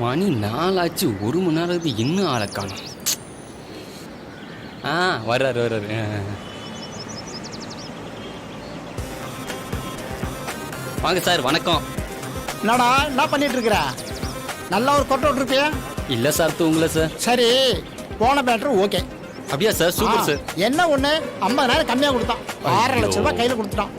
மணி 4 ஆச்சு, 1 மணி நேரம் இன்னும் ஆளை காணும். வர்றாரு. வாங்க சார், வணக்கம். என்னடா என்ன பண்ணிட்டு இருக்கிற? நல்லா ஒரு கொட்டை விட்டுருப்பியா? இல்லை சார், தூங்கல சார். சரி, போன பேட்டர் ஓகே. அப்படியா சார்? Super sir. என்ன ஒண்ணு 50,000 கம்மியா கொடுத்தான், 6 லட்சம் ரூபாய் கையில கொடுத்துட்டான்.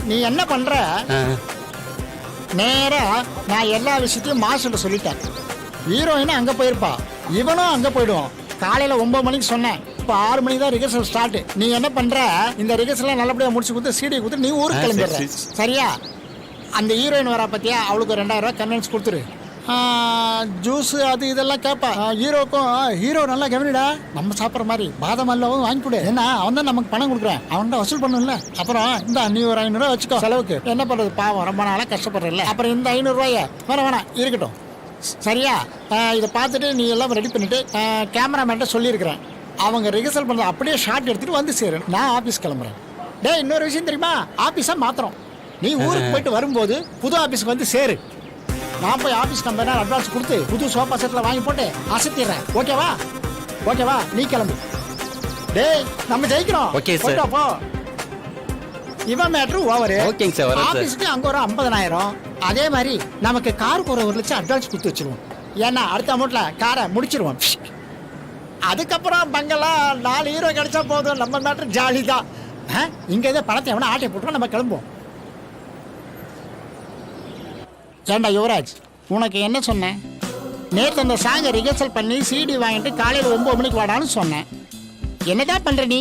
நீ என்ன பண்ற? நேரா நான் எல்லா விஷயத்தையும் மாஸ்டர் சொல்லிட்டேன். ஹீரோயின் அங்க போயிருப்பா, இவனும் அங்க போயிடுவான். காலையில 9 மணிக்கு சொன்னேன், இப்போ 6 மணிக்கு தான் ரிஹர்சல் ஸ்டார்ட். நீ என்ன பண்ற? இந்த ரிஹர்சல் நல்லபடியா முடிச்சு கொடுத்து சீடி கொடுத்து நீ ஊருக்கு கிளம்பிடுற. சரியா? அந்த ஹீரோயின் வரா பத்தியா, அவளுக்கு 2000 ரூபாய் கன்வென்ஸ் கொடுத்துரு. ஜூஸ் அது இதெல்லாம் கேட்பா. ஹீரோக்கும் ஹீரோ நல்லா கவனிடா, நம்ம சாப்பிட்ற மாதிரி பாதாம் அல்வாவும் வாங்கி கொடு. ஏன்னா அவன் தான் நமக்கு பணம் கொடுக்குறான், அவன் தான் வசூல் பண்ணணும்ல. அப்புறம் இந்த நீ ஒரு 500 ரூபா வச்சுக்கோ செலவுக்கு. என்ன பண்றது, பாவம் ரொம்ப நாளாக கஷ்டப்படுறல. அப்புறம் இந்த 500 ரூபாய வேணாம் இருக்கட்டும். சரியா? இதை பார்த்துட்டு நீ எல்லாம் ரெடி பண்ணிட்டு கேமராமேன்ட்ட சொல்லியிருக்கிறேன். அவங்க ரிஹர்சல் பண்ணுறது அப்படியே ஷார்ட் எடுத்துட்டு வந்து சேரு. நான் ஆஃபீஸ் கிளம்புறேன். டே, இன்னொரு விஷயம் தெரியுமா? ஆஃபீஸை மாத்திரம். நீ ஊருக்கு போயிட்டு வரும்போது புது ஆஃபீஸுக்கு வந்து சேரு. நான் போய் ஆஃபீஸ் கம்பெனி அட்வான்ஸ் கொடுத்து புது சோஃபா செட்டில் வாங்கி போட்டு அசத்திடுறேன். ஓகேவா? நீ கிளம்பு. டேய், நம்ம ஜெயிக்கிறோம். Okay sir. போ. இவன் மேட்ரு ஓவர். ஓகேங்க சார். ஆஃபீஸுக்கு அங்கே ஒரு 50,000. அதே மாதிரி நமக்கு காருக்கு ஒரு 1 லட்சம் அட்வான்ஸ் கொடுத்து வச்சிருவோம். ஏன்னா அடுத்த அமௌண்ட்ல காரை முடிச்சிருவோம். அதுக்கப்புறம் பங்களா 4 ஹீரோ கிடைச்சா போதும், நம்ம மேட்ரு ஜாலி தான். இங்க ஏதோ பணத்தை எவனா ஆட்டை போட்டுருவோம், நம்ம கிளம்புவோம். ஏண்டா யுவராஜ், உனக்கு என்ன சொன்னேன்? நேற்று அந்த சாங்கை ரிஹர்சல் பண்ணி சிடி வாங்கிட்டு காலையில் 9 மணிக்கு வாடான்னு சொன்னேன். என்னதான் பண்ற நீ?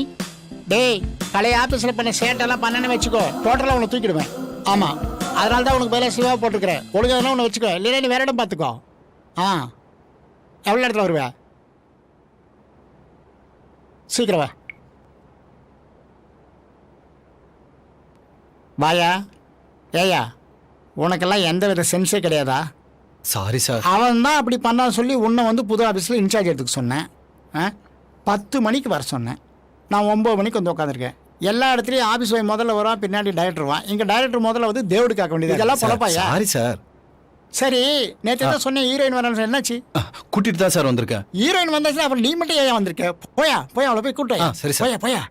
டேய், பழைய ஆஃபீஸில் பண்ண சேட்டெல்லாம் பண்ணனு வச்சுக்கோ, டோட்டலாக உன்னை தூக்கிடுவேன். ஆமாம், அதனால தான் உனக்கு பதிலாக சிவா போட்டுருக்கிறேன். ஒழுங்காக உன்னை வச்சுக்கோ, இல்லைன்னா நீ வேற இடம் பார்த்துக்கோ. எவ்வளோ இடத்துல வருவ? சீக்கிரம் வா. வாயா. ஏயா, உனக்கெல்லாம் எந்த வித சென்ஸே கிடையாதா? Sorry sir. அவன் தான் அப்படி பண்ணான்னு சொல்லி உன்னை வந்து புது ஆஃபீஸில் இன்சார்ஜ் எடுத்துக்க சொன்னேன். 10 மணிக்கு வர சொன்னேன். நான் 9 மணிக்கு வந்து உட்காந்துருக்கேன். எல்லா இடத்துலையும் ஆஃபீஸ் போய் முதல்ல வருவான், பின்னாடி டைரக்டர் வருவான். இங்கே டைரக்டர் முதல்ல வந்து தேவடு காக்க வேண்டியது. இதெல்லாம் பொழப்பாயா? Sorry sir. சரி, நேற்று தான் சொன்னேன் ஹீரோயின் வரேன்னு. என்னாச்சு? கூட்டிட்டு தான் சார் வந்திருக்கேன். ஹீரோயின் வந்தாச்சு, அப்புறம் நீ மட்டும் ஏன் வந்திருக்க? போயா அவளை போய் கூப்பிட்டு. சரி சார். போயா.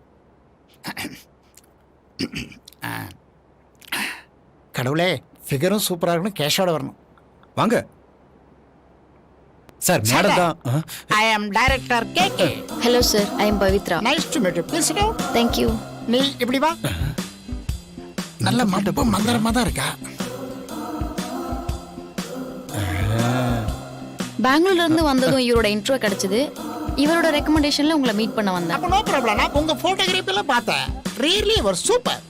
கடவுளே, ஃபிகரும் சூப்பராக இருக்கணும், கேஷோட வரணும். வாங்க சார். மேடம் தான். I am director KK. Hello sir, I am Pavithra. Nice to meet you. Please sit down. Thank you. நீ இப்படி வா. நல்ல மண்டப மந்திரமா தான் இருக்கா. பெங்களூர்ல இருந்து வந்ததும் இவரோட இன்ட்ரோ கிடைச்சது. இவரோட ரெக்கமெண்டேஷன்ல உங்களை மீட் பண்ண வந்தேன். அப்ப நோ ப்ராப்ளம். நான் உங்க போட்டோகிராஃபி எல்லாம் பார்த்தேன். ரியலி வர் சூப்பர்.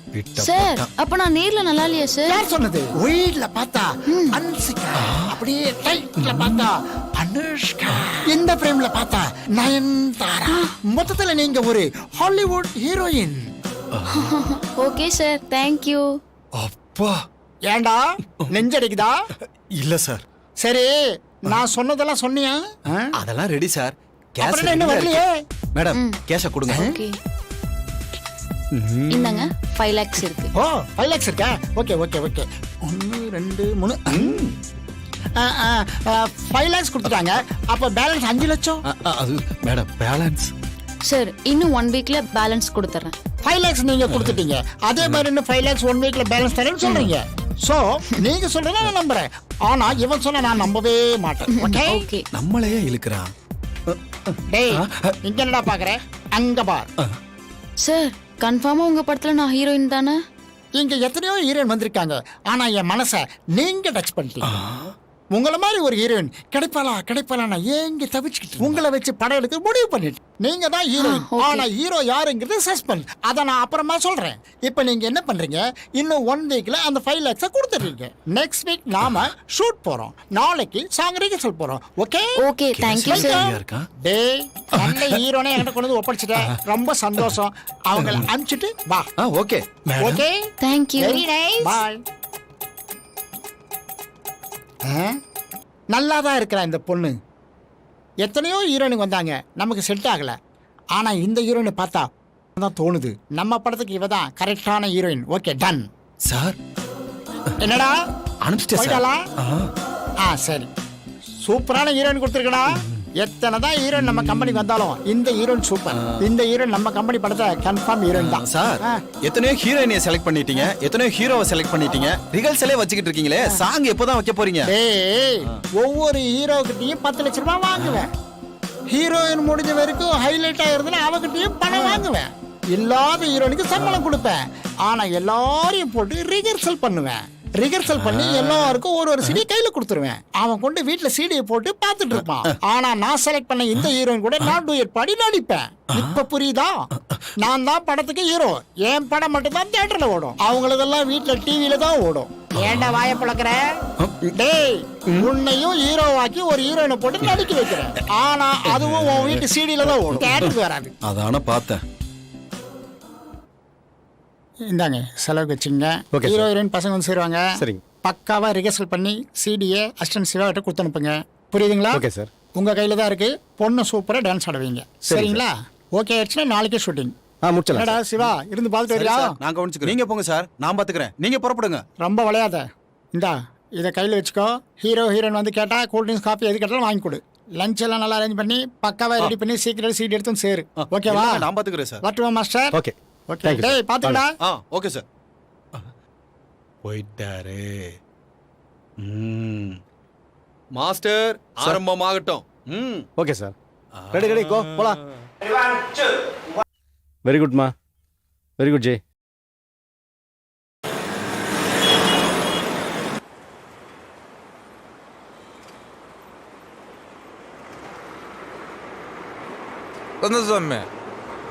சார், அப்ப நான் நேர்ல நல்லா இல்லையா சார்? யார் சொன்னது? ஒயிட்ல பார்த்தா அன்சிகா, அப்படியே டைட்ல பார்த்தா அனுஷ்கா, இந்த ஃப்ரேம்ல பார்த்தா நயன்தாரா. மொத்தத்துல நீங்க ஒரு Hollywood heroine. Okay sir, thank you. அப்பா, ஏண்டா நெஞ்சடிக்குதா? இல்ல சார். சரி, நான் சொன்னதெல்லாம் சொன்னியா? அதெல்லாம் ரெடி சார். கேஷ் என்ன வரலையே? மேடம், கேஷ கொடுங்க. ஓகே, இந்தாங்க 5 lakhs இருக்கு. ஓ, 5 lakhs இருக்கா? ஓகே. 1 2 3 5 lakhs கொடுத்துட்டாங்க. அப்ப பேலன்ஸ் 5 லட்சம். அது மேடம் பேலன்ஸ். சார், இன்னும் 1 weekல பேலன்ஸ் கொடுத்துறேன். 5 lakhs நீங்க கொடுத்துட்டீங்க. அதே மாதிரி இன்னும் 5 lakhs 1 weekல பேலன்ஸ் தரேன்னு சொல்றீங்க. சோ நீங்க சொல்றத நான் நம்புறேன். ஆனா இவன் சொன்னா நான் நம்பவே மாட்டேன். ஓகே. நம்மளையே இழுக்குறான். டேய், இங்க என்னடா பாக்குற? அங்க பார். சார், கன்ஃபார்மா உங்க படத்துல நான் ஹீரோயின் தானே? இங்க எத்தனையோ ஹீரோயின் வந்திருக்காங்க, ஆனா என் மனச நீங்க டச் பண்ணிட்டீங்க. உங்களை மாதிரி ஒரு ஹீரோயின் கிடைப்பாளா நான் ஏங்க தவிச்சுக்கிட்டு உங்களை வச்சு படம் எடுக்க முடிவு பண்ணிட்டு. நீங்க தான் ஹீரோயின், ஆனா ஹீரோ யாருங்கிறது சஸ்பென்ஸ். அதை நான் அப்புறமா சொல்றேன். இப்போ நீங்க என்ன பண்றீங்க? இன்னும் 1 weekல அந்த 5 lakhs கொடுத்துறீங்க. நெக்ஸ்ட் வீக் நாம ஷூட் போறோம். நாளைக்கு சாங் ரிஹர்சல் போறோம். Okay? Okay, thank you sir. டேய், நல்ல ஹீரோனே என்கிட்ட கொண்டு வந்து ஒப்படைச்சிட்டேன். ரொம்ப சந்தோஷம். அவங்கள அனுப்பிச்சிட்டு வா. Okay. Okay, thank you. Very nice. Bye. நல்லாதான் இருக்கிறா இந்த பொண்ணு. எத்தனையோ ஹீரோயினுக்கு வந்தாங்க, நமக்கு செட் ஆகல. ஆனா இந்த ஹீரோயினை பார்த்தா தான் தோணுது, நம்ம படத்துக்கு இவ தான் கரெக்டான ஹீரோயின். Okay done. சார் என்னடா அனுப்பிச்சிட்டேன் போயிட்டாளா? சார். சரி, சூப்பரான ஹீரோயின் கொடுத்துருக்கடா. எத்தனை தான் ஹீரோயின் நம்ம கம்பெனிக்கு வந்தாலும் இந்த ஹீரோயின் சூப்பர். இந்த ஹீரோயின் நம்ம கம்பெனி படத்தை கன்ஃபார்ம் ஹீரோயின் தான். சார் எத்தனையோ ஹீரோயினியை செலக்ட் பண்ணிட்டீங்க, எத்தனையோ ஹீரோவை செலக்ட் பண்ணிட்டீங்க, ரிகல்ஸலே வச்சுக்கிட்டு இருக்கீங்களே, சாங் எப்போதான் வைக்க போறீங்க? டேய், ஒவ்வொரு ஹீரோக்கிட்டையும் 10 லட்ச ரூபாய் வாங்குவேன். ஹீரோயின் முடிஞ்ச வரைக்கும் ஹைலைட் ஆயிருதுன்னா அவகிட்டையும் பணம் வாங்குவேன். இல்லாத ஹீரோனுக்கு சம்பளம் கொடுப்பேன். ஆனா எல்லாரையும் போட்டு ரிகர்சல் பண்ணுவேன். ரிகர்சல் பண்ணி எல்லாருக்கும் ஒரு சிடி கையில கொடுத்துருவேன். அவன் கொண்டு வீட்டுல சிடியை போட்டு பார்த்துட்டு இருப்பான். ஆனா நான் செலக்ட் பண்ண இந்த ஹீரோயின் கூட நான் டூயட் பாடி நடிப்பேன். இப்ப புரியுதா? நான் தான் படத்துக்கு ஹீரோ. என் படம் மட்டும் தான் தியேட்டர்ல ஓடும், அவங்களதெல்லாம் வீட்டுல டிவில தான் ஓடும். ஏன்டா வாய பழக்கிற? டேய், உன்னையும் ஹீரோவாக்கி ஒரு ஹீரோயினை போட்டு நடிக்க வைக்கிறேன். ஆனா அதுவும் உன் வீட்டு சிடியில தான் ஓடும், தியேட்டருக்கு வராது. அதான பார்த்தேன். இந்தாங்க செலவுக்கு வச்சுங்க. ஹீரோ ஹீரோயின் பசங்க வந்து சேருவாங்க. சரிங்க. பக்காவா ரிகர்சல் பண்ணி சிடியை அசிஸ்டன்ட் சிவா கிட்ட கொடுத்து அனுப்புங்க. புரியுதுங்களா? Okay sir. உங்க கையில தான் இருக்கு. பொண்ணு சூப்பரா டான்ஸ் ஆடுவீங்க. சரிங்களா? ஓகே ஆயிடுச்சுன்னா நாளைக்கே ஷூட்டிங். முடிச்சலாம். என்னடா சிவா, இருந்து பார்த்துட்டு வரியா? நான் கவனிச்சுக்கிறேன். நீங்க போங்க சார், நான் பாத்துக்கிறேன். நீங்க புறப்படுங்க. ரொம்ப விளையாத. இந்தா இதை கையில் வச்சுக்கோ. ஹீரோ ஹீரோயின் வந்து கேட்டா கூல் ட்ரிங்க்ஸ் காஃபி எது கேட்டாலும் வாங்கி கொடு. லஞ்ச் எல்லாம் நல்லா அரேஞ்ச் பண்ணி பக்காவா ரெடி பண்ணி சீக்கிரம் சீட் எடுத்து சேரு. ஓகேவா? நான் பாத்துக்கிறேன் சார். வரட்டுமா மாஸ்டர்? ஓகே. ஓகே. டேய் பாத்துடா. Okay sir. போயிட்டாரு. மாஸ்டர் ஆரம்பமாகட்டும். Okay sir. Ready ready go போலாம். வெரி குட்மா, வெரி குட் ஜெய். கந்தசாமி,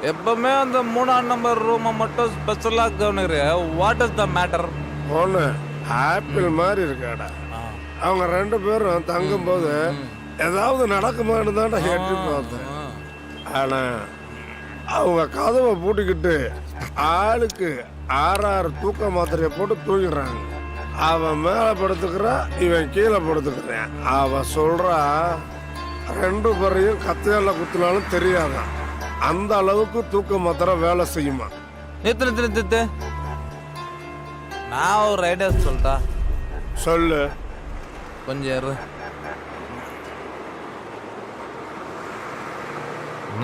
எப்பவுமே அந்த 3ஆம் நம்பர் ரூமை மட்டும் ஸ்பெஷலாக கவனிக்கிறிய. What is the matter? ஒன்று ஆப்பிள் மாதிரி இருக்காடா. அவங்க 2 பேரும் தங்கும்போது ஏதாவது நடக்குமான்னு தான்டா எட்டி பார்த்தேன். ஆனால் அவங்க கதவை பூட்டிக்கிட்டு ஆளுக்கு 6 தூக்க மாத்திரையை போட்டு தூங்கிடுறாங்க. அவன் மேலே படுத்துக்கிறான், இவன் கீழே படுத்துக்கிறான். அவன் சொல்றா 2 பேரையும் கத்தையால குத்தினாலும் தெரியாதான். அந்த அளவுக்கு தூக்க மாத்திரை வேலை செய்யுமா? நித்து நான் ஒரு ஐடியா சொல்லிட்டா. சொல்லு. கொஞ்சம் இரு.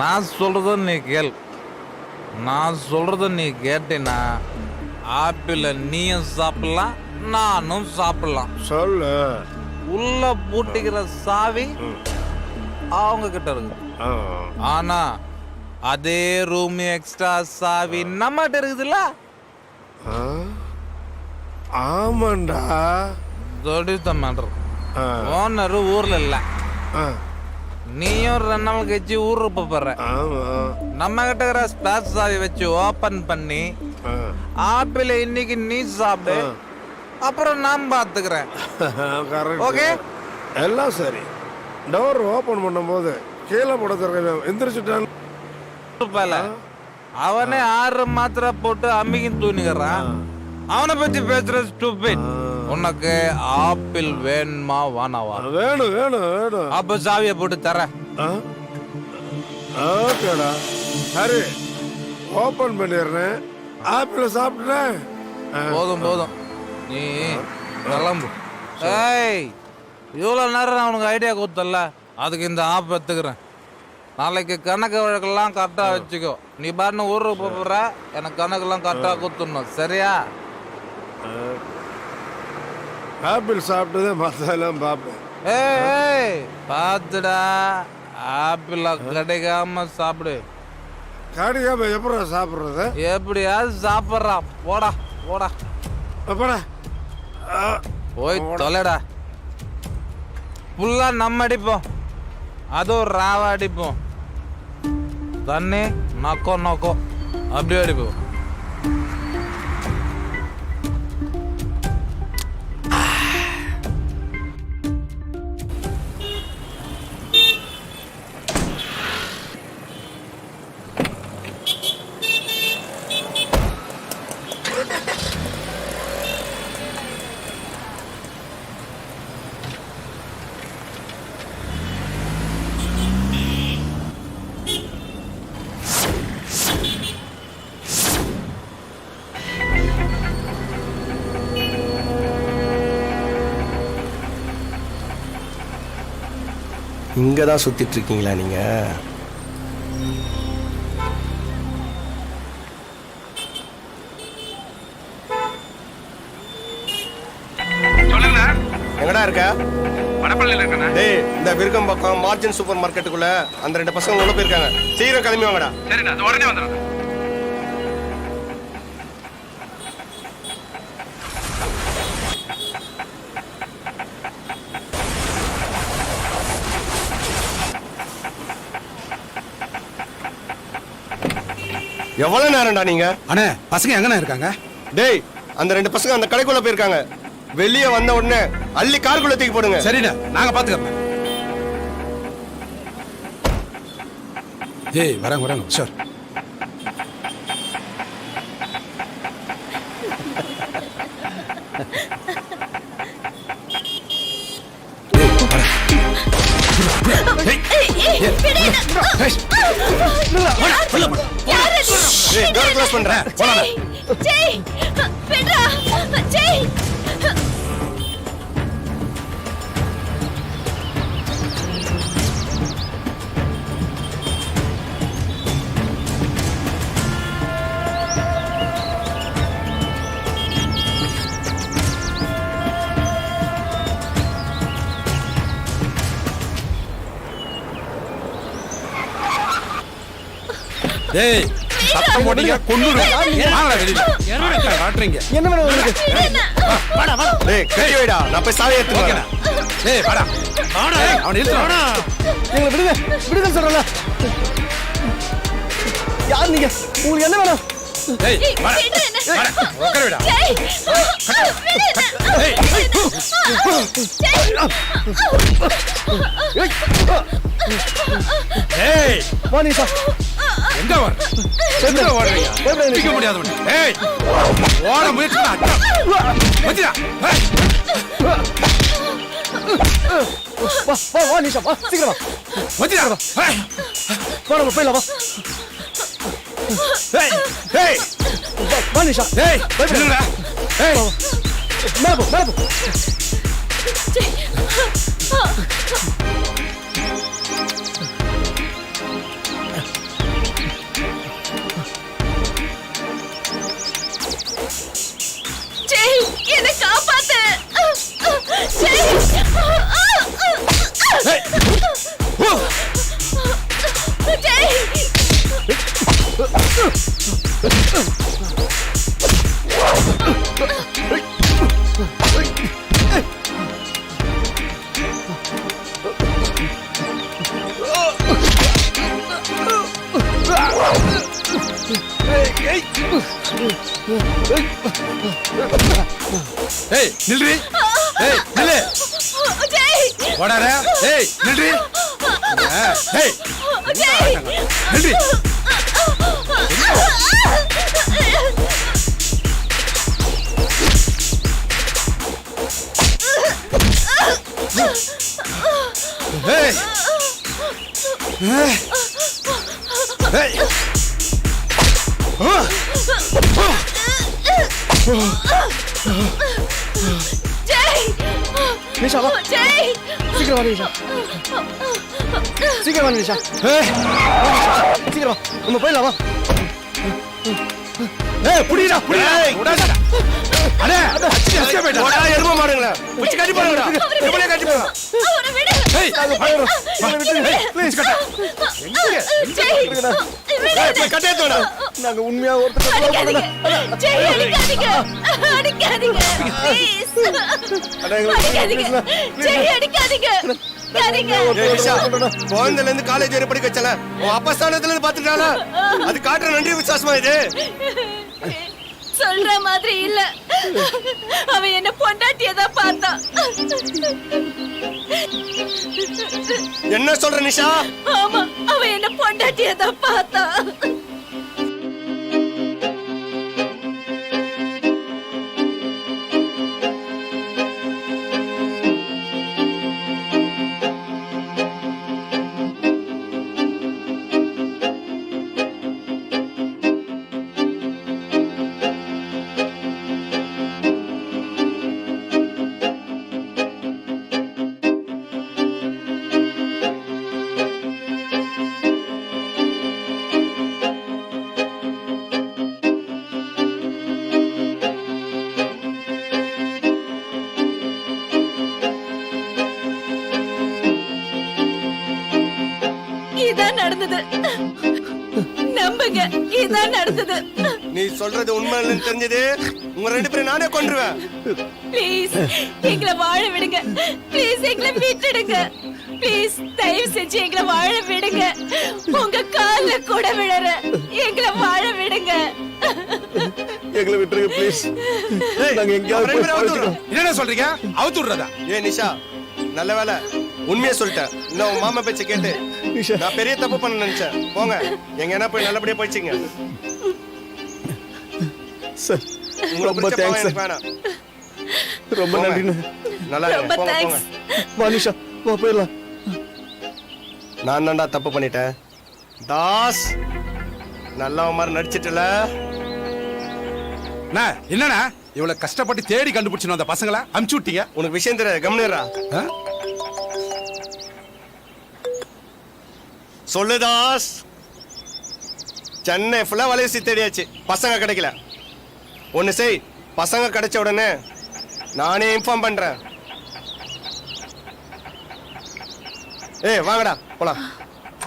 நான் சொல்றத நீ கேள். நான் சொல்றத நீ கேட்டினா ஆப்பிள நீயும் சாப்பிடலாம், நானும் சாப்பிடலாம். சொல்லு. உள்ள பூட்டிக்கிற சாவி அவங்க கிட்ட இருக்கு. ஆனா அதே ரூம் எக்ஸ்ட்ரா சாவி நம்மகிட்ட இருக்குதுல்ல. ஆமாண்டா. ஓனர் ஊர்ல இல்ல. நீயும் 2 நாள் கழிச்சு ஊருக்கு போற. நம்ம கிட்ட இருக்கிற ஸ்பேஸ் சாவி வச்சு ஓபன் பண்ணி ஆப்பிள் இன்னைக்கு நீ சாப்பிடு, அப்புறம் நான் பாத்துக்கிறேன். ஓகே, எல்லாம் சரி. டோர் ஓபன் பண்ணும்போது கீழே போட எந்திரிச்சுட்டான். அவனே 6 மாத்திரை போட்டு அம்மிக்கு தூணிக்கிறான். அவனை பத்தி பேசுற ஸ்டூபிட். உனக்கு ஆப்பிள் வேணுமா வானாவா? வேணும் வேணும் வேணும். அப்ப சாவியை போட்டு தர. ஓகேடா, சரி ஓபன் பண்ணிடுறேன். ஆப்பிள் சாப்பிட்டுறேன். போதும் போதும், நீ கிளம்பு. ஏய், இவ்வளோ நேரம் நான் உனக்கு ஐடியா கொடுத்தல, அதுக்கு இந்த ஆப் எடுத்துக்கிறேன். நாளைக்கு கணக்கு வழக்கெல்லாம் கரெக்டாக வச்சுக்கோ. நீ பாருன்னு ஊருக்கு போகிற, எனக்கு கணக்கெல்லாம் கரெக்டாக கொடுத்துடணும். சரியா? ஆப்பிள் சாப்பிட்டதே மசாலாம் பார்ப்பேன். ஏய் பார்த்துடா, ஆப்பிள் கிடைக்காம சாப்பிடு. கிடைக்காம எப்படா சாப்பிட்றது? எப்படியாவது சாப்பிட்றான். போடா போடா போடா, போய் தொலைடா. ஃபுல்லாக நம்ம அடிப்போம், அதுவும் ராவா அடிப்போம். தண்ணி நக்கோ நக்கோ அப்படியே அடிப்போம். இங்கே தான் சுற்றிட்டு இருக்கீங்களா நீங்கள்? எங்கடா இருக்க? டேய், இந்த விருகம் பக்கம் மார்ஜின் சூப்பர் மார்க்கெட்டுக்குள்ள அந்த 2 பசங்க உள்ள போயிருக்காங்க. சீக்கிரம் கிளம்பி வாங்கடா. சரிண்ணா, அது உடனே வந்துடுறேன். எவ்வளவு நேரம்டா நீங்க? அண்ணே, பசங்க எங்கண்ணே இருக்காங்க? டேய், அந்த 2 பசங்க அந்த கடைக்குள்ள போயிருக்காங்க. வெளியே வந்த உடனே அள்ளி காருக்குள்ள தூக்கி போடுங்க. சரிண்ணே, நாங்க பாத்துக்கிறோம். ஏய், வராங்க சார். டேய், சத்தம் போட்டீங்க கொன்னுடுவேன். வாங்கடா வெளியில. காட்டுறீங்க. என்ன வேணும் உங்களுக்கு? வாடா. டேய், கட்டி வைடா. நான் போய் சாவி எடுத்து வரேன். டேய், வாடா. அவனை இழுத்து வாடா. எங்களை விடுங்க சொல்றல. யார் நீங்க? உங்களுக்கு என்ன வேணும்? டேய், வாடா. வாடா. உட்கார விடா. டேய், வா நீசா. எங்க வர? எங்க ஓடுறீங்க? பிடிக்க முடியாது உன்னை. ஏய், ஓட முயற்சி பண்ணா. வச்சிடா. வா நீசா, வா சீக்கிரம் வா. வச்சிடா. வா நம்ம போயிடலாம் வா. ஏய், வா நிஷா. ஏய், நில்லுடா. ஏய், மேல போ. என்ன காப்பாத்து. ஏய், நில்றி. ஏய், நில்லு. ஓடாத. ஏய், நில்றி. ஏய், நில்றி. ஏய். ஏய். நிஷா வா. சீக்கிரம் வா நிஷா. சீக்கிரம் வா நிஷா. சீக்கிரம் வா. நம்ம போயிடலாம் வா. ஏய், புடிடா. ஓடாதடா. அடே, அடிச்சு போய்டா. ஓடா எருமை மாடுங்களா. புடிச்சு கட்டி போடுடா. எவ்வளவு கட்டி போடா. ஏய், ப்ளீஸ் கட்ட. போய் கட்டே தோடா. நாங்க உண்மையா ஒருத்தர் குழந்தைல இருந்து காலேஜ் வரை படிக்க வச்சல. உன் அப்பா ஸ்தானத்துல இருந்து பாத்துட்டானா? அது காட்டுற நன்றி விசுவாசமா இது. சொல்ற மாதிரி இல்ல. அவன் என்ன பொண்டாட்டியதான் பார்த்தான். என்ன சொல்ற நிஷா? ஆமா, அவன் என்ன பொண்டாட்டியதான் பார்த்தான். இதான் நடந்தது. நம்புங்க, இதான் நடந்தது. நீ சொல்றது உண்மை இல்லைன்னு தெரிஞ்சது உங்க 2 பேரும் நானே கொன்றுவேன். ப்ளீஸ் எங்களை வாழ விடுங்க. ப்ளீஸ் எங்களை விட்டுடுங்க. ப்ளீஸ் தயவு செஞ்சு எங்களை வாழ விடுங்க. உங்க கால்ல கூட விழற எங்களை வாழ விடுங்க. எங்களை விட்டுருங்க ப்ளீஸ். நாங்க எங்கேயாவது போய் படுத்துக்கிறோம். என்ன சொல்றீங்க? அவுத்து விடுறதா? ஏ நிஷா, நல்ல வேலை உண்மையை சொல்லிட்டேன். இன்னும் உன் மாமா பேச்ச கேட்டு நான் பெரிய தப்பு பண்ண நினைச்சேன். போங்க, எங்க என்ன போய் நல்லபடியா போயிடுச்சுங்க. சார் உங்களை ரொம்ப பிடிச்ச பாவம் தேங்க்ஸ் எனக்கு சார். வேணாம். ரொம்ப போங்க. நன்றிண்ணே. நல்லா இருங்க. ரொம்ப போங்க, போங்க. தேங்க்ஸ். வா நிஷா, வா போயிடலாம். நான் தான்டா தப்பு பண்ணிட்டேன். தாஸ், நல்லா மாதிரி நடிச்சிட்டல. என்னண்ணா இவ்வளவு கஷ்டப்பட்டு தேடி கண்டுபிடிச்சு அந்த பசங்களை அமுச்சு விட்டீங்க? உனக்கு விஷயம் தெரியாது, கம்னரா. சொல்லு தாஸ். சென்னை ஃபுல்லா வலையசி தேடியாச்சு, பசங்க கிடைக்கல. ஒன்னு செய், பசங்க கிடைச்ச உடனே நானே இன்ஃபார்ம் பண்றேன். ஏய் வாங்கடா போலாம்.